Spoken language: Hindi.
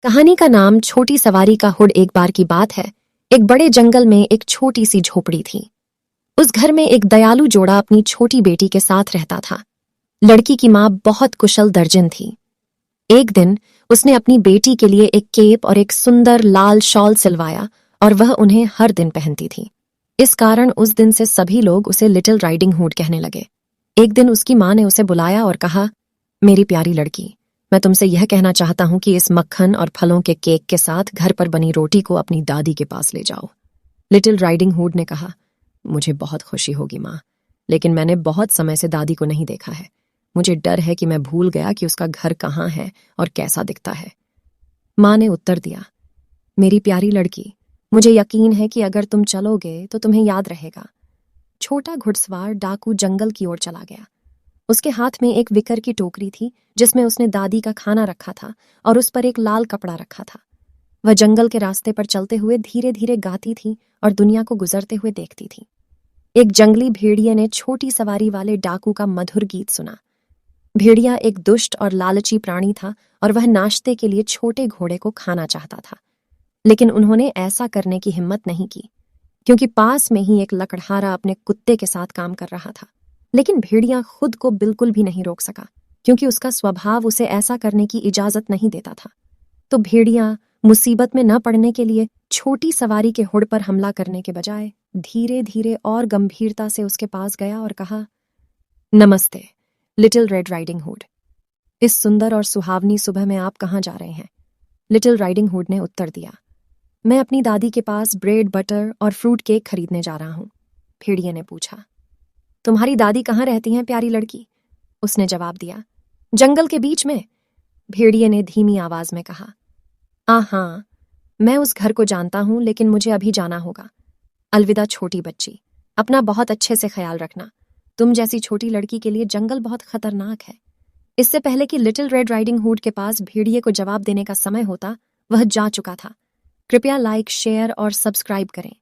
कहानी का नाम छोटी सवारी का हुड। एक बार की बात है, एक बड़े जंगल में एक छोटी सी झोपड़ी थी। उस घर में एक दयालु जोड़ा अपनी छोटी बेटी के साथ रहता था। लड़की की माँ बहुत कुशल दर्जन थी। एक दिन उसने अपनी बेटी के लिए एक केप और एक सुंदर लाल शॉल सिलवाया और वह उन्हें हर दिन पहनती थी। इस कारण उस दिन से सभी लोग उसे लिटिल राइडिंग हुड कहने लगे। एक दिन उसकी माँ ने उसे बुलाया और कहा, मेरी प्यारी लड़की, मैं तुमसे यह कहना चाहता हूं कि इस मक्खन और फलों के केक के साथ घर पर बनी रोटी को अपनी दादी के पास ले जाओ। लिटिल राइडिंग हुड ने कहा, मुझे बहुत खुशी होगी माँ, लेकिन मैंने बहुत समय से दादी को नहीं देखा है। मुझे डर है कि मैं भूल गया कि उसका घर कहाँ है और कैसा दिखता है। माँ ने उत्तर दिया, मेरी प्यारी लड़की, मुझे यकीन है कि अगर तुम चलोगे तो तुम्हें याद रहेगा। छोटा घुड़सवार डाकू जंगल की ओर चला गया। उसके हाथ में एक विकर की टोकरी थी जिसमें उसने दादी का खाना रखा था और उस पर एक लाल कपड़ा रखा था। वह जंगल के रास्ते पर चलते हुए धीरे धीरे गाती थी और दुनिया को गुजरते हुए देखती थी। एक जंगली भेड़िए ने छोटी सवारी वाले डाकू का मधुर गीत सुना। भेड़िया एक दुष्ट और लालची प्राणी था और वह नाश्ते के लिए छोटे घोड़े को खाना चाहता था, लेकिन उन्होंने ऐसा करने की हिम्मत नहीं की क्योंकि पास में ही एक लकड़हारा अपने कुत्ते के साथ काम कर रहा था। लेकिन भेड़िया खुद को बिल्कुल भी नहीं रोक सका क्योंकि उसका स्वभाव उसे ऐसा करने की इजाजत नहीं देता था। तो भेड़िया मुसीबत में न पड़ने के लिए छोटी सवारी के हुड पर हमला करने के बजाय धीरे धीरे और गंभीरता से उसके पास गया और कहा, नमस्ते लिटिल रेड राइडिंग हुड। इस सुंदर और सुहावनी सुबह में आप कहाँ जा रहे हैं? लिटिल राइडिंग हुड ने उत्तर दिया, मैं अपनी दादी के पास ब्रेड बटर और फ्रूट केक खरीदने जा रहा हूं। भेड़िए ने पूछा, तुम्हारी दादी कहाँ रहती हैं प्यारी लड़की? उसने जवाब दिया, जंगल के बीच में। भेड़िए ने धीमी आवाज में कहा, हाँ, मैं उस घर को जानता हूं, लेकिन मुझे अभी जाना होगा। अलविदा छोटी बच्ची, अपना बहुत अच्छे से ख्याल रखना। तुम जैसी छोटी लड़की के लिए जंगल बहुत खतरनाक है। इससे पहले कि लिटिल रेड राइडिंग हुड के पास भेड़िए को जवाब देने का समय होता, वह जा चुका था। कृपया लाइक, शेयर और सब्सक्राइब करें।